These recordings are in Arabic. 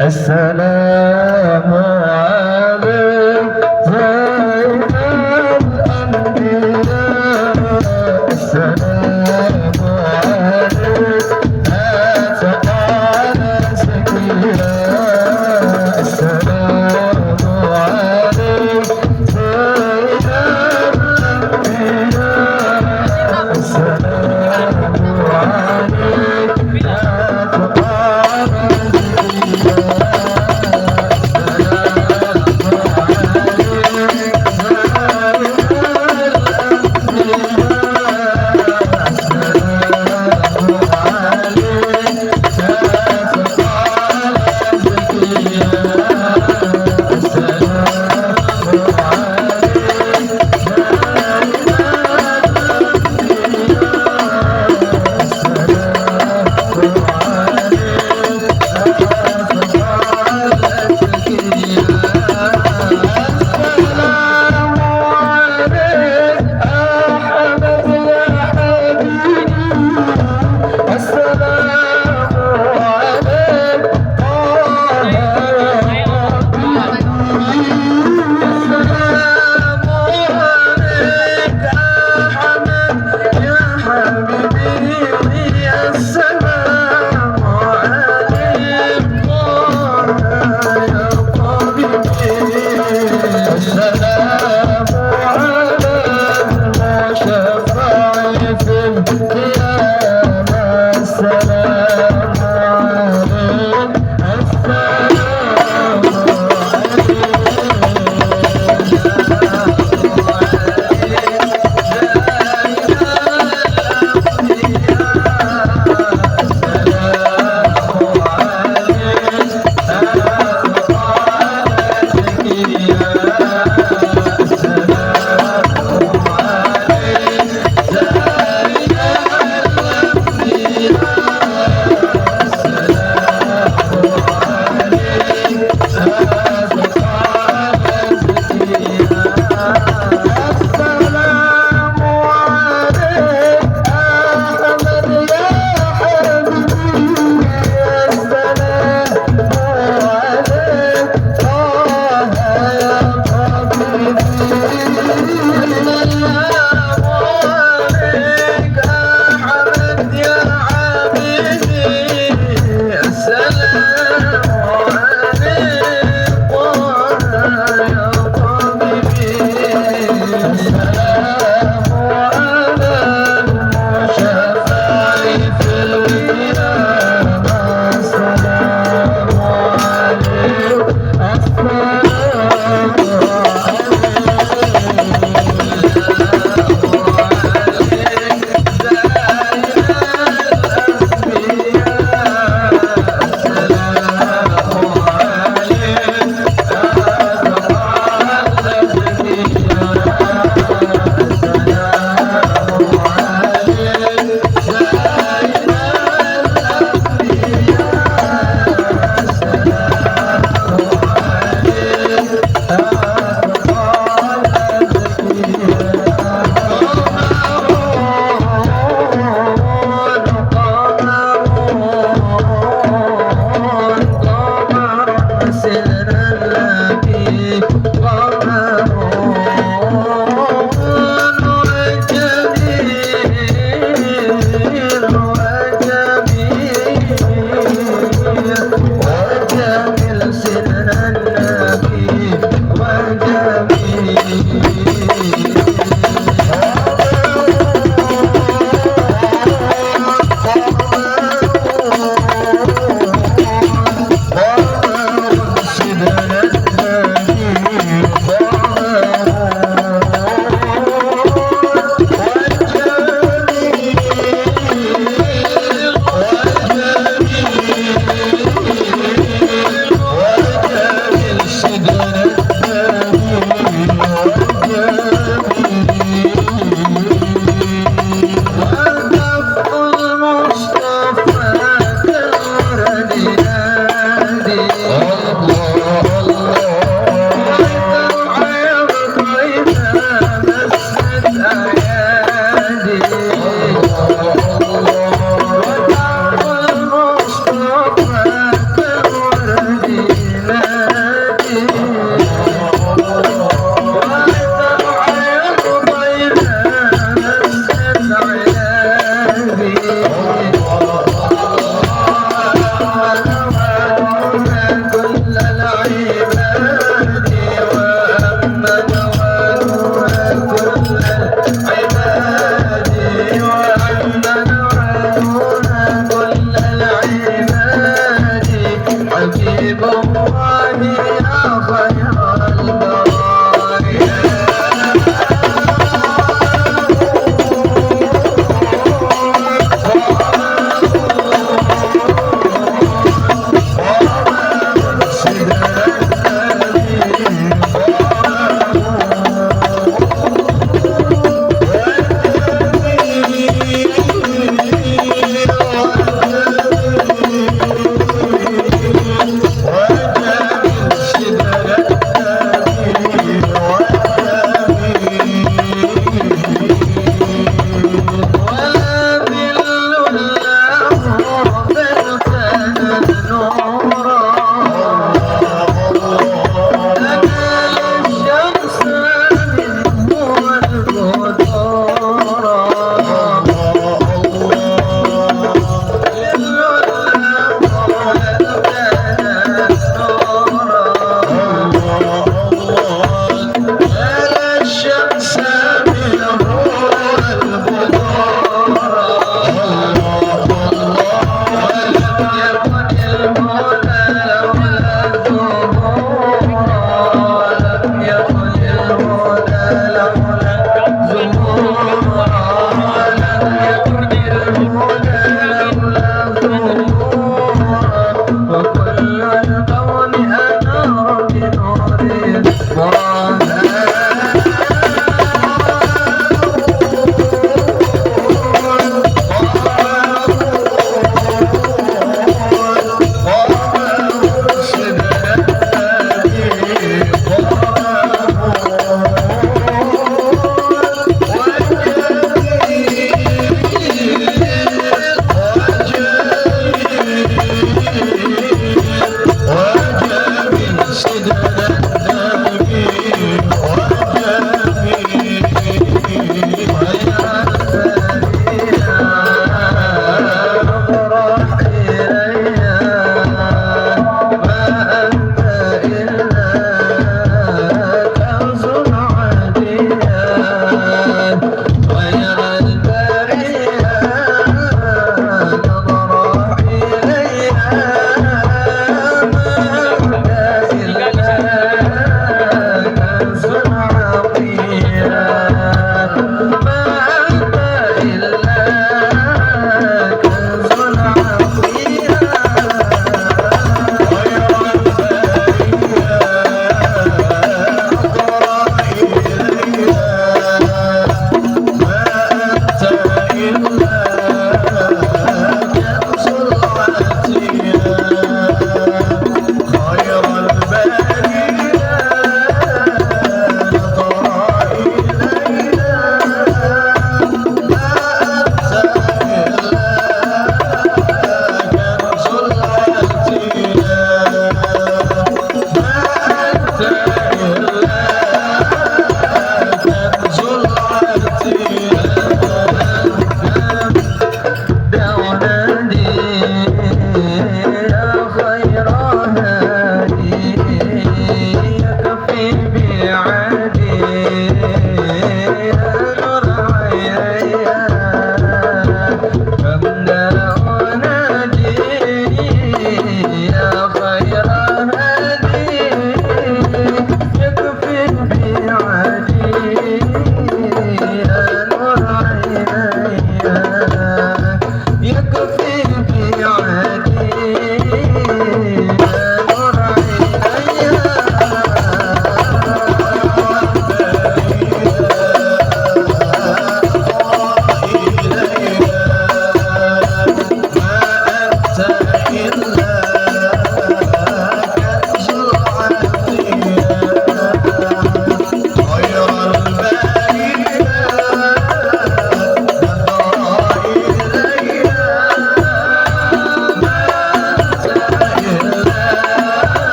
السلام عليك زين الأنبياء السلام عليك أتقى زكيا السلام عليك زين الأنبياء السلام عليك أتقى زكيا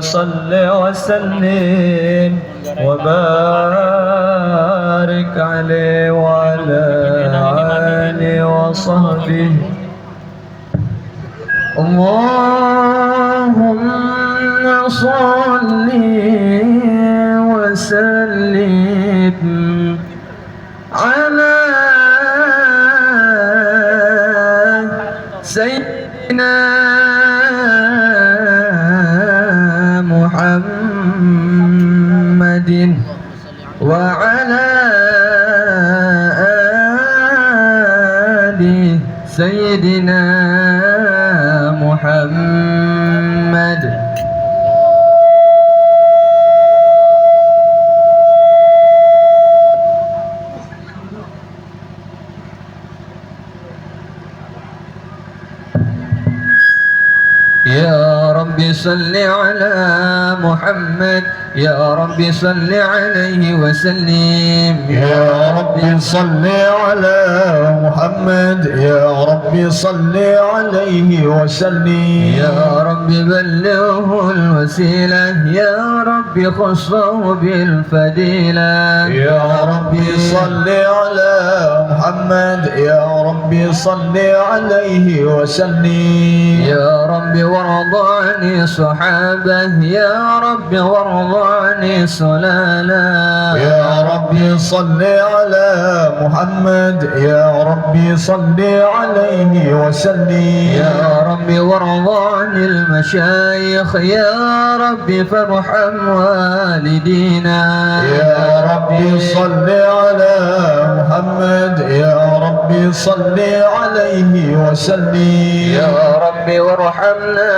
صل وسلم وبارك عليه وعلى آله وصحبه. اللهم صل وسلم على سيدنا محمد وعلى آل سيدنا محمد. يا رب صل على محمد يا رب صل عليه وسلم. يا رب صل على محمد يا رب صل عليه وسلم. يا رب بلغه الوسيلة يا رب خصه بالفضيلة. يا رب صل على محمد يا رب صل عليه وسلم. يا رب وارض عن صحابه يا رب وارض عن سلاله. يا رب صل على محمد يا رب صل عليه وسلم. يا رب وارض عن المشايخ يا رب فارحم والدينا. يا رب صل على محمد يا رب صل عليه وسلم. يا رب وارحمنا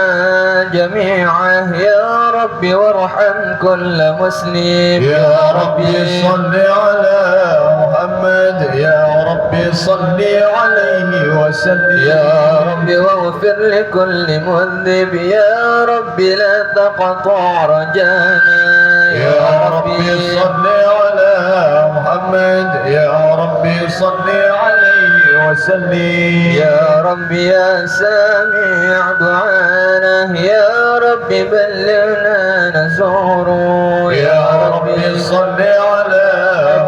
جميعا يا رب وارحم كل مسلم. يا رب صل على محمد يا رب صل عليه وسلم. يا رب واغفر لكل مذنب يا رب لا تقطع رجانا. يا رب صل على محمد يا رب صل عليه وسلم. يا رب يا سامع دعانا يا رب بلغنا نزوره. يا رب صل على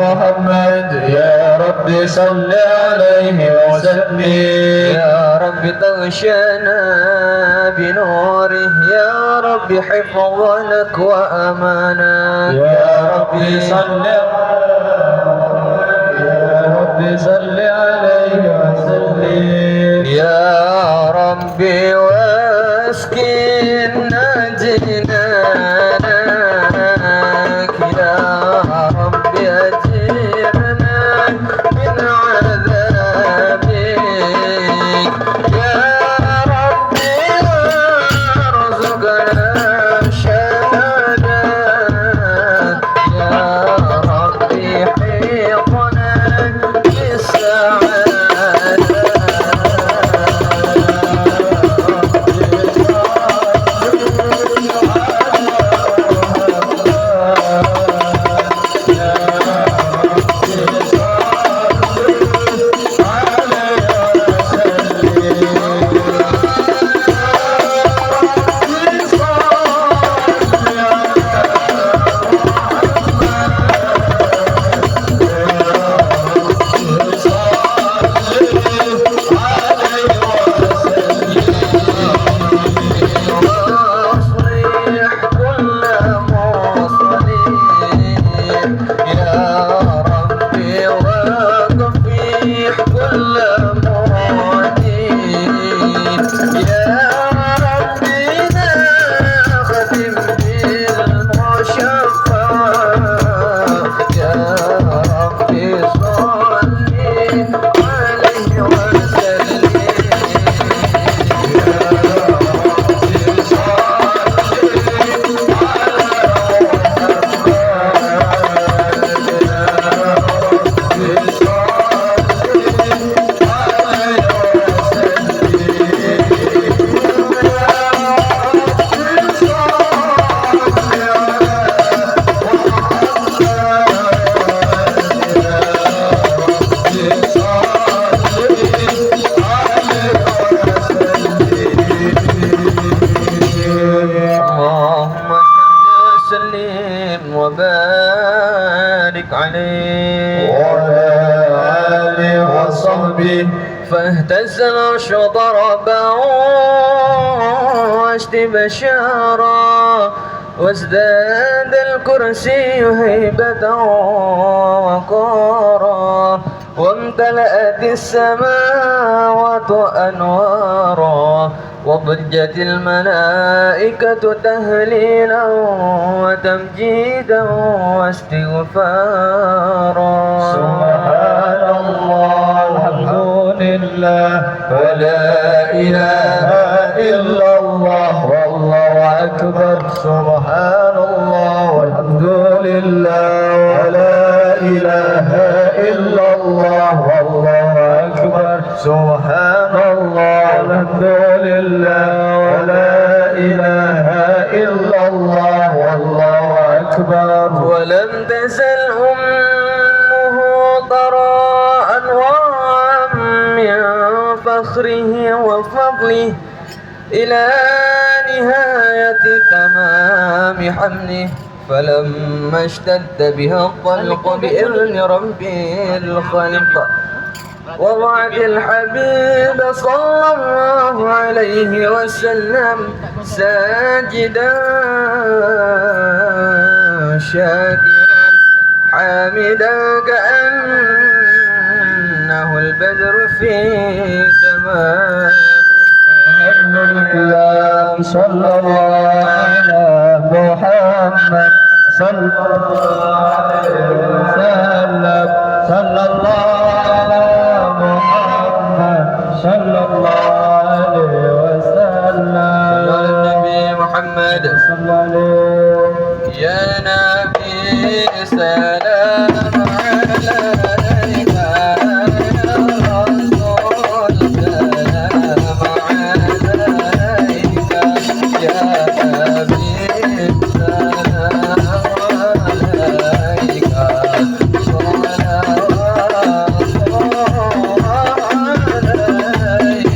محمد يا رب صل عليه وسلم. يا رب تغشانا بنوره يا رب حفظا لك وأمانا. يا رب صل يا رب صل عليه وسلم. يا رب واسكننا جنانك يا رب أجرنا من عذابك. يا رب وارزقنا الشهادة. يا رب حيطنا بالسعادة. وبارك عليه وعلى آله وصحبه فاهتز العرش ضربا وخرجت بشارا وازداد الكرسي هيبة ووقارا وامتلأت السماوات أنوارا وضجت الملائكة تهليلا وتمجيدا واستغفارا سبحان الله والحمد لله ولا إله إلا الله والله أكبر سبحان الله والحمد لله ولا إله إلا الله والله أكبر سبحان الله والحمد لله ولا إله إلا الله والله أكبر ولم تزل أمه ضراء وعا من فخره وفضله إلى نهاية تمام حمله فلما اشتد بها الطلق بإذن رب الخلق وضعت الحبيب صلى الله عليه وسلم ساجدا شاكرا حامدا كأنه البدر في تمام الكلام صلى الله على محمد صلى الله عليه وسلم صلى الله على محمد صلى الله عليه وسلم صلى على النبي محمد صلى عليه يا نبي سلام عليك يا رسول سلام عليك يا حبيب سلام عليك صلوات الله عليك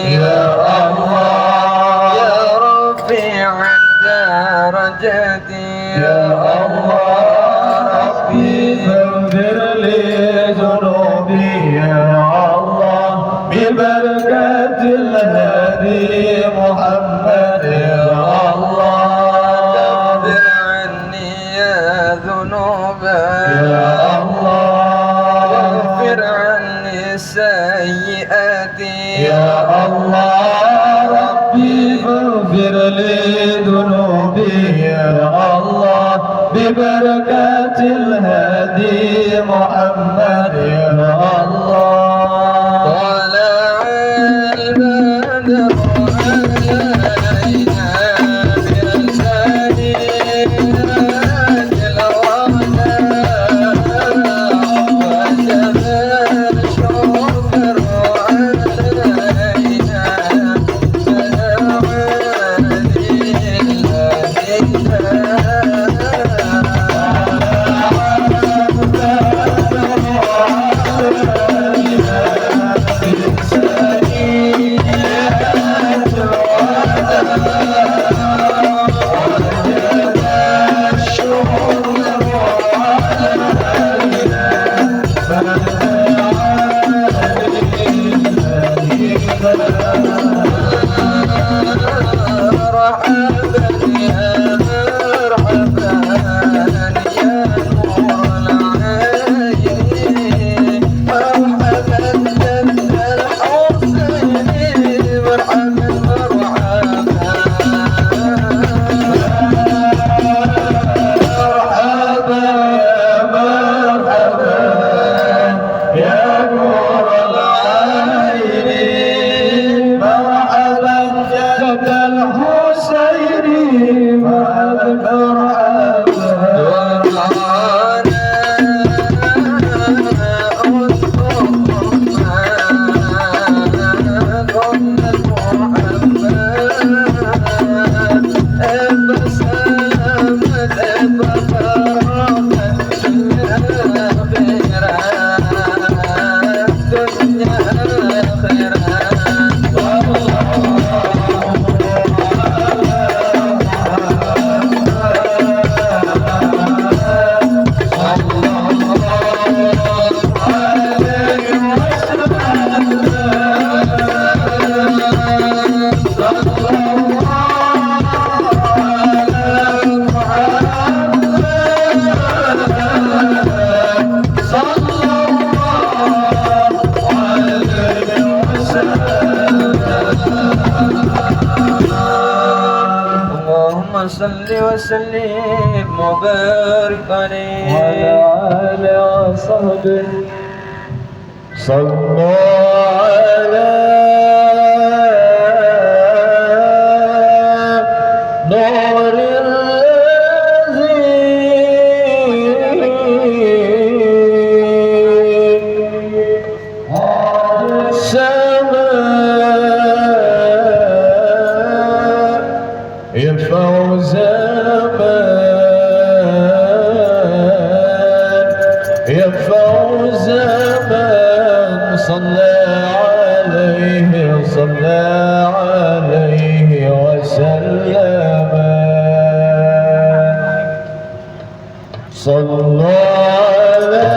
يا الله يا رفيع درجتي يا الله ربي فاغفر لي ذنوبي يا الله ببركة الهادي محمد يا الله كفر عني يا ذنوبا يا الله واغفر عني سيئاتي يا الله ربي فاغفر لي ذنوبي يا الله ببركة الهادي محمد يا الله طلع البدر علينا بأسانيد الوردى وجب الشكر علينا اللهم صل وسلم وبارك عليه وعلى آله وصحبه صلوا على نور الذي على السماء يرفع زمان يرفع زمان صلى عليه وسلم صلى على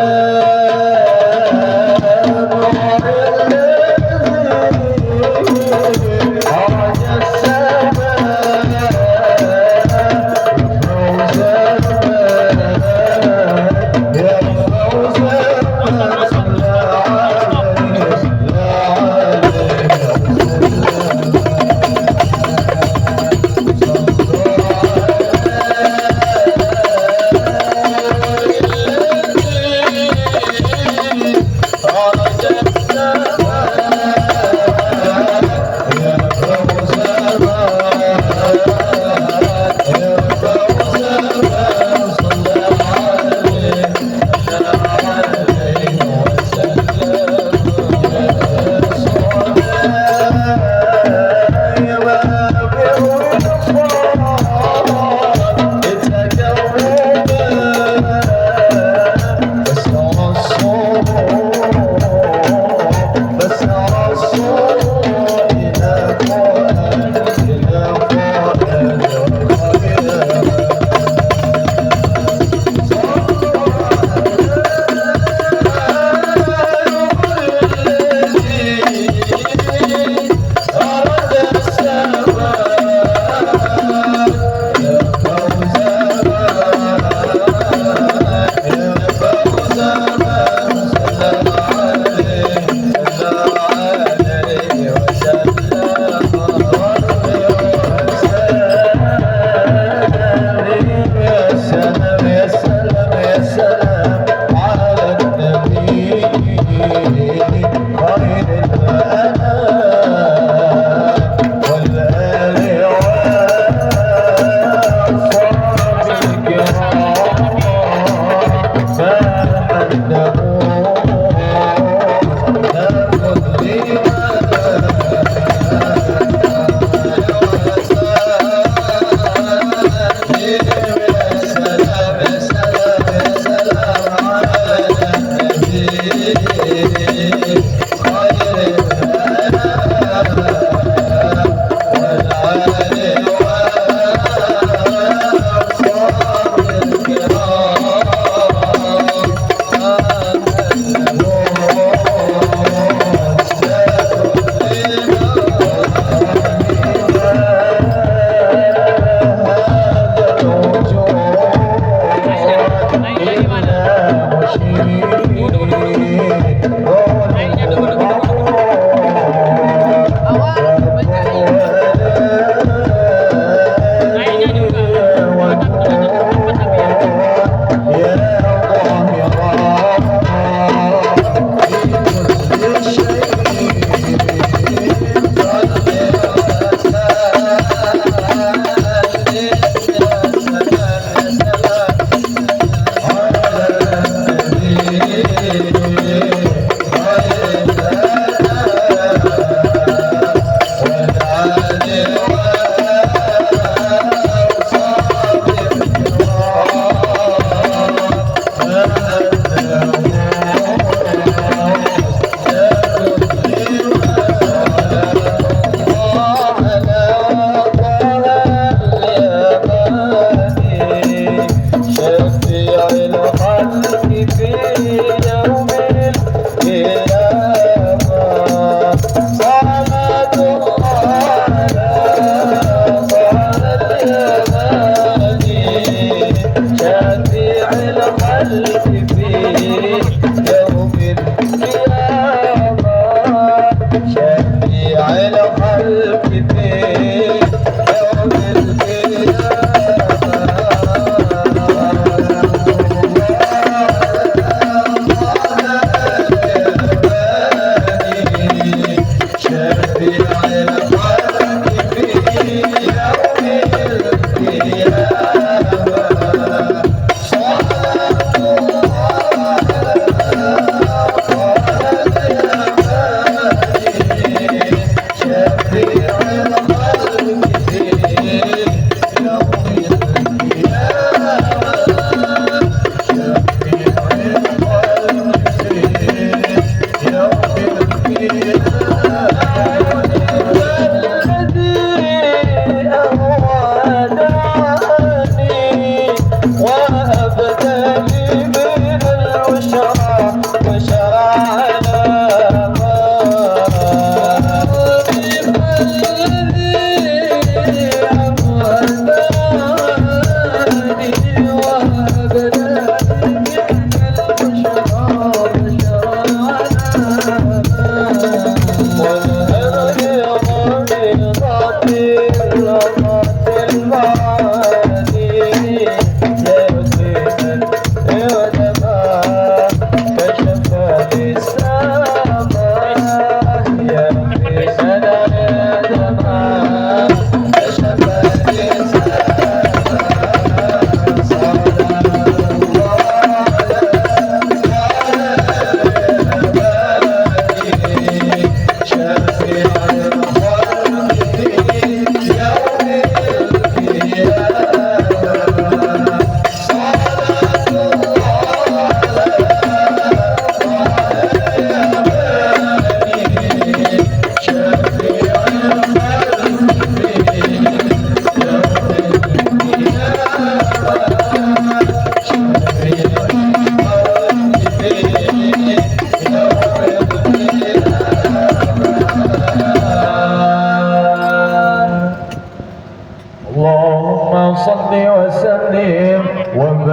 اللهم صل وسلم وبارك